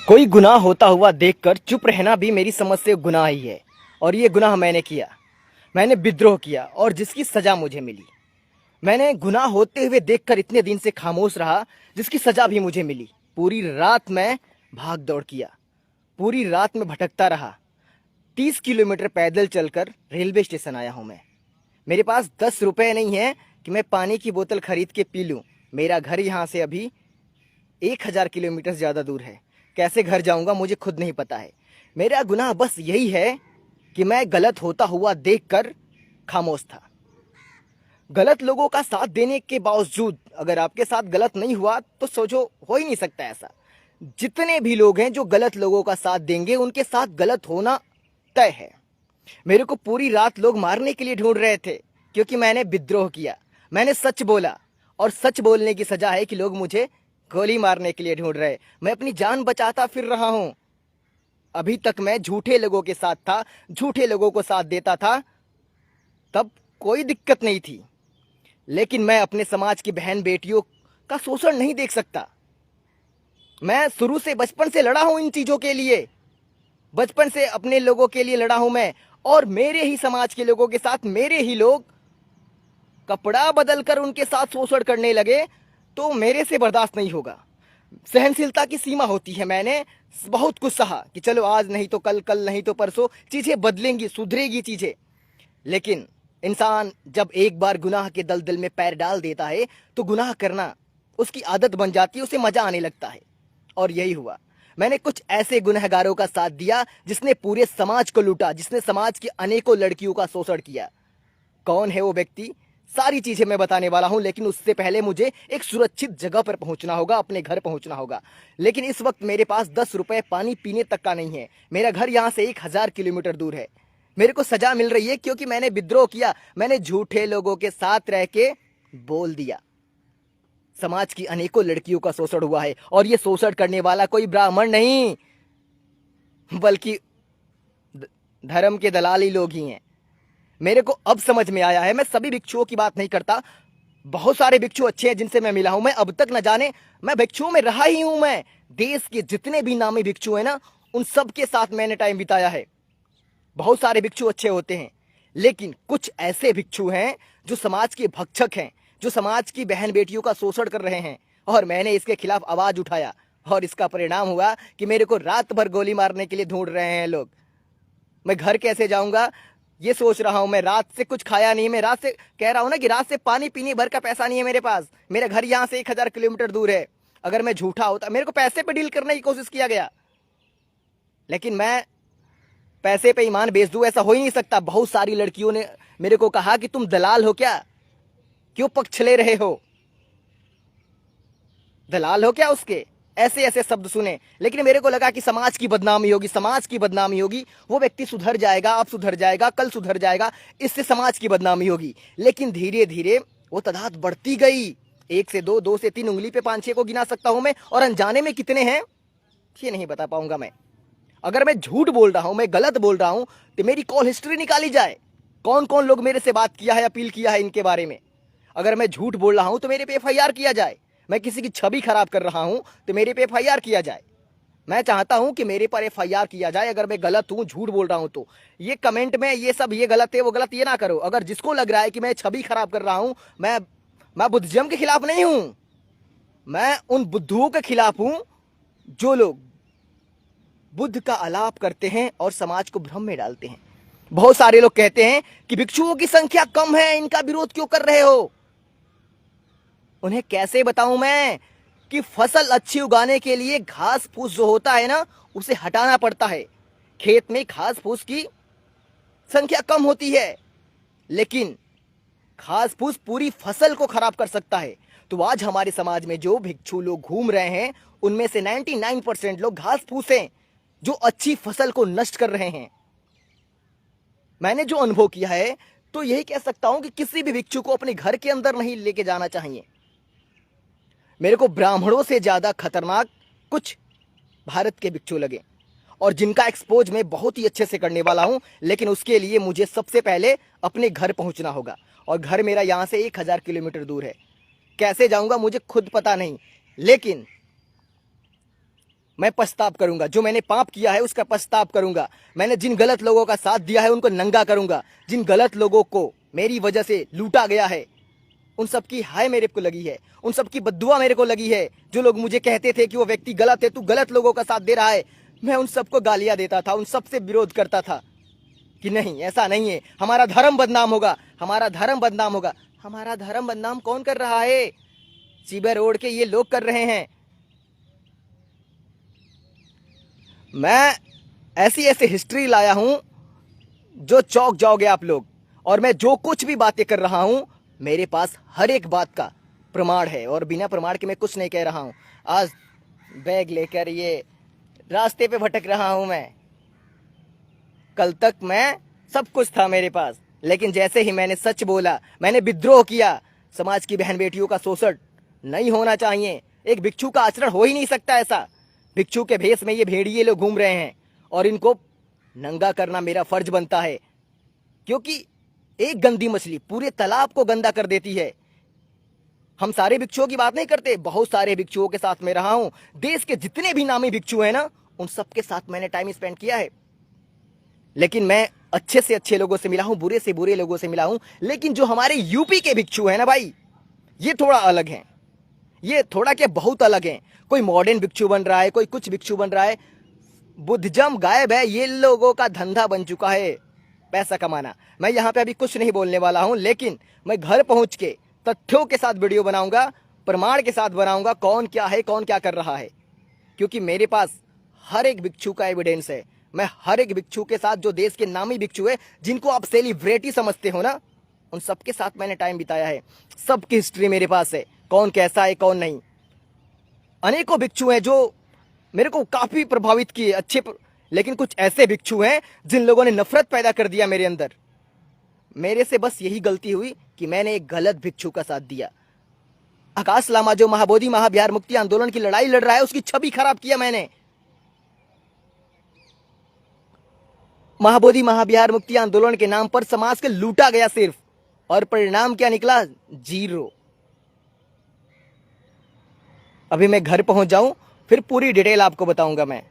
कोई गुनाह होता हुआ देखकर चुप रहना भी मेरी समझ से गुनाह ही है। और ये गुनाह मैंने किया। मैंने विद्रोह किया और जिसकी सजा मुझे मिली। मैंने गुनाह होते हुए देखकर इतने दिन से खामोश रहा, जिसकी सजा भी मुझे मिली। पूरी रात मैं भाग दौड़ किया, पूरी रात में भटकता रहा। 30 किलोमीटर पैदल चलकर रेलवे स्टेशन आया हूं मैं। मेरे पास 10 रुपए नहीं है कि मैं पानी की बोतल खरीद के पी लूं। मेरा घर यहाँ से अभी 1000 किलोमीटर ज़्यादा दूर है। कैसे घर जाऊंगा मुझे खुद नहीं पता है। मेरा गुनाह बस यही है कि मैं गलत होता हुआ देखकर खामोश था। गलत लोगों का साथ देने के बावजूद अगर आपके साथ गलत नहीं हुआ तो सोचो, हो ही नहीं सकता ऐसा। जितने भी लोग हैं जो गलत लोगों का साथ देंगे उनके साथ गलत होना तय है। मेरे को पूरी रात लोग मारने के लिए ढूंढ रहे थे, क्योंकि मैंने विद्रोह किया। मैंने सच बोला और सच बोलने की सजा है कि लोग मुझे गोली मारने के लिए ढूंढ रहे। मैं अपनी जान बचाता फिर रहा हूं। अभी तक मैं झूठे लोगों के साथ था, झूठे लोगों को साथ देता था, तब कोई दिक्कत नहीं थी। लेकिन मैं अपने समाज की बहन बेटियों का शोषण नहीं देख सकता। मैं शुरू से बचपन से लड़ा हूं इन चीजों के लिए। बचपन से अपने लोगों के लिए लड़ा हूं मैं। और मेरे ही समाज के लोगों के साथ मेरे ही लोग कपड़ा बदलकर उनके साथ शोषण करने लगे तो मेरे से बर्दाश्त नहीं होगा। सहनशीलता की सीमा होती है। मैंने बहुत कुछ सहा कि चलो आज नहीं तो कल, कल नहीं तो परसों चीजें बदलेंगी, सुधरेगी चीजें। लेकिन इंसान जब एक बार गुनाह के दलदल में पैर डाल देता है तो गुनाह करना उसकी आदत बन जाती है, उसे मजा आने लगता है। और यही हुआ। मैंने कुछ ऐसे गुनहगारों का साथ दिया जिसने पूरे समाज को लूटा, जिसने समाज की अनेकों लड़कियों का शोषण किया। कौन है वो व्यक्ति, सारी चीजें मैं बताने वाला हूं। लेकिन उससे पहले मुझे एक सुरक्षित जगह पर पहुंचना होगा, अपने घर पहुंचना होगा। लेकिन इस वक्त मेरे पास 10 रुपए पानी पीने तक का नहीं है। मेरा घर यहां से 1000 किलोमीटर दूर है। मेरे को सजा मिल रही है क्योंकि मैंने विद्रोह किया। मैंने झूठे लोगों के साथ रह के बोल दिया। समाज की अनेकों लड़कियों का शोषण हुआ है और ये शोषण करने वाला कोई ब्राह्मण नहीं, बल्कि धर्म के दलाली लोग ही हैं। मेरे को अब समझ में आया है। मैं सभी भिक्षुओं की बात नहीं करता। बहुत सारे भिक्षु अच्छे हैं जिनसे मैं मिला हूं। मैं अब तक न जाने, मैं भिक्षुओं में रहा ही हूं। मैं देश के जितने भी नामी भिक्षु हैं ना, उन सब के साथ मैंने टाइम बिताया है। बहुत सारे भिक्षु अच्छे होते हैं, लेकिन कुछ ऐसे भिक्षु हैं जो समाज के भक्षक हैं, जो समाज की बहन बेटियों का शोषण कर रहे हैं। और मैंने इसके खिलाफ आवाज उठाया और इसका परिणाम हुआ कि मेरे को रात भर गोली मारने के लिए ढूंढ रहे हैं लोग। मैं घर कैसे जाऊंगा ये सोच रहा हूं। मैं रात से कुछ खाया नहीं। मैं रात से कह रहा हूं ना कि रात से पानी पीने भर का पैसा नहीं है मेरे पास। मेरा घर यहां से 1000 किलोमीटर दूर है। अगर मैं झूठा होता, मेरे को पैसे पे डील करने की कोशिश किया गया, लेकिन मैं पैसे पे ईमान बेच दूं ऐसा हो ही नहीं सकता। बहुत सारी लड़कियों ने मेरे को कहा कि तुम दलाल हो क्या, क्यों पक्ष ले रहे हो, दलाल हो क्या उसके, ऐसे ऐसे शब्द सुने। लेकिन मेरे को लगा कि समाज की बदनामी होगी, समाज की बदनामी होगी। वो व्यक्ति सुधर जाएगा, अब सुधर जाएगा, कल सुधर जाएगा, इससे समाज की बदनामी होगी। लेकिन धीरे धीरे वो तादाद बढ़ती गई। 1 से 2, 2 से 3, उंगली पे 5-6 को गिना सकता हूं मैं। और अनजाने में कितने हैं ये नहीं बता पाऊंगा मैं। अगर मैं झूठ बोल रहा हूं, मैं गलत बोल रहा हूं, तो मेरी कॉल हिस्ट्री निकाली जाए। कौन कौन लोग मेरे से बात किया है, अपील किया है इनके बारे में। अगर मैं झूठ बोल रहा हूं तो मेरे पे एफआईआर किया जाए। मैं किसी की छवि खराब कर रहा हूं तो मेरे पे एफआईआर किया जाए। मैं चाहता हूं कि मेरे पर एफआईआर किया जाए अगर मैं गलत हूं, झूठ बोल रहा हूं तो। ये कमेंट में ये सब, ये गलत है वो गलत, ये ना करो। अगर जिसको लग रहा है कि मैं छवि खराब कर रहा हूं, मैं बुद्धिज्म के खिलाफ नहीं हूं। मैं उन बुद्धुओं के खिलाफ हूं जो लोग बुद्ध का आलाप करते हैं और समाज को भ्रम में डालते हैं। बहुत सारे लोग कहते हैं कि भिक्षुओं की संख्या कम है, इनका विरोध क्यों कर रहे हो। उन्हें कैसे बताऊं मैं कि फसल अच्छी उगाने के लिए घास फूस जो होता है ना, उसे हटाना पड़ता है। खेत में घास फूस की संख्या कम होती है, लेकिन घास फूस पूरी फसल को खराब कर सकता है। तो आज हमारे समाज में जो भिक्षु लोग घूम रहे हैं, उनमें से 99% लोग घास फूस हैं जो अच्छी फसल को नष्ट कर रहे हैं। मैंने जो अनुभव किया है तो यही कह सकता हूं कि किसी भी भिक्षु को अपने घर के अंदर नहीं लेके जाना चाहिए। मेरे को ब्राह्मणों से ज्यादा खतरनाक कुछ भारत के भिक्षु लगे, और जिनका एक्सपोज मैं बहुत ही अच्छे से करने वाला हूं। लेकिन उसके लिए मुझे सबसे पहले अपने घर पहुंचना होगा, और घर मेरा यहां से 1000 किलोमीटर दूर है। कैसे जाऊंगा मुझे खुद पता नहीं, लेकिन मैं पछताव करूंगा, जो मैंने पाप किया है उसका पछताव करूंगा। मैंने जिन गलत लोगों का साथ दिया है उनको नंगा करूंगा। जिन गलत लोगों को मेरी वजह से लूटा गया है उन सब की हाय मेरे को लगी है, उन सब की बद्दुआ मेरे को लगी है। जो लोग मुझे कहते थे कि वो व्यक्ति गलत है, तू गलत लोगों का साथ दे रहा है, मैं उन सबको गालियां देता था, उन सबसे विरोध करता था कि नहीं ऐसा नहीं है, हमारा धर्म बदनाम होगा, हमारा धर्म बदनाम होगा। हमारा धर्म बदनाम कौन कर रहा है? सीबर रोड के ये लोग कर रहे हैं। मैं ऐसी ऐसी हिस्ट्री लाया हूं जो चौंक जाओगे आप लोग। और मैं जो कुछ भी बातें कर रहा हूं मेरे पास हर एक बात का प्रमाण है, और बिना प्रमाण के मैं कुछ नहीं कह रहा हूं। आज बैग लेकर ये रास्ते पे भटक रहा हूं मैं। कल तक मैं सब कुछ था मेरे पास, लेकिन जैसे ही मैंने सच बोला, मैंने विद्रोह किया। समाज की बहन बेटियों का शोषण नहीं होना चाहिए। एक भिक्षु का आचरण हो ही नहीं सकता ऐसा। भिक्षु के भेष में ये भेड़िए लोग घूम रहे हैं और इनको नंगा करना मेरा फर्ज बनता है, क्योंकि एक गंदी मछली पूरे तालाब को गंदा कर देती है। हम सारे भिक्षुओं की बात नहीं करते, बहुत सारे भिक्षुओं के साथ मैं रहा हूं। देश के जितने भी नामी भिक्षु हैं ना, उन सबके साथ मैंने टाइम स्पेंड किया है। लेकिन मैं अच्छे से अच्छे लोगों से मिला हूं, बुरे से बुरे लोगों से मिला हूं। लेकिन जो हमारे यूपी के भिक्षु हैं ना भाई, ये थोड़ा अलग हैं। ये थोड़ा क्या बहुत अलग हैं। कोई मॉडर्न भिक्षु बन रहा है, कोई कुछ भिक्षु बन रहा है। बुद्धिज्म गायब है। ये लोगों का धंधा बन चुका है पैसा कमाना। मैं यहाँ पे अभी कुछ नहीं बोलने वाला हूँ, लेकिन मैं घर पहुँच के तथ्यों के साथ वीडियो बनाऊंगा, प्रमाण के साथ बनाऊंगा, कौन क्या है, कौन क्या कर रहा है। क्योंकि मेरे पास हर एक भिक्षु का एविडेंस है। मैं हर एक भिक्षु के साथ, जो देश के नामी भिक्षु है, जिनको आप सेलिब्रिटी समझते हो ना, उन सबके साथ मैंने टाइम बिताया है। सबकी हिस्ट्री मेरे पास है, कौन कैसा है कौन नहीं। अनेकों भिक्षु हैं जो मेरे को काफी प्रभावित किए अच्छे लेकिन कुछ ऐसे भिक्षु हैं जिन लोगों ने नफरत पैदा कर दिया मेरे अंदर। मेरे से बस यही गलती हुई कि मैंने एक गलत भिक्षु का साथ दिया। आकाश लामा जो महाबोधि महाविहार मुक्ति आंदोलन की लड़ाई लड़ रहा है, उसकी छवि खराब किया मैंने। महाबोधि महाविहार मुक्ति आंदोलन के नाम पर समाज के लूटा गया सिर्फ, और परिणाम क्या निकला? 0। अभी मैं घर पहुंच जाऊं, फिर पूरी डिटेल आपको बताऊंगा मैं।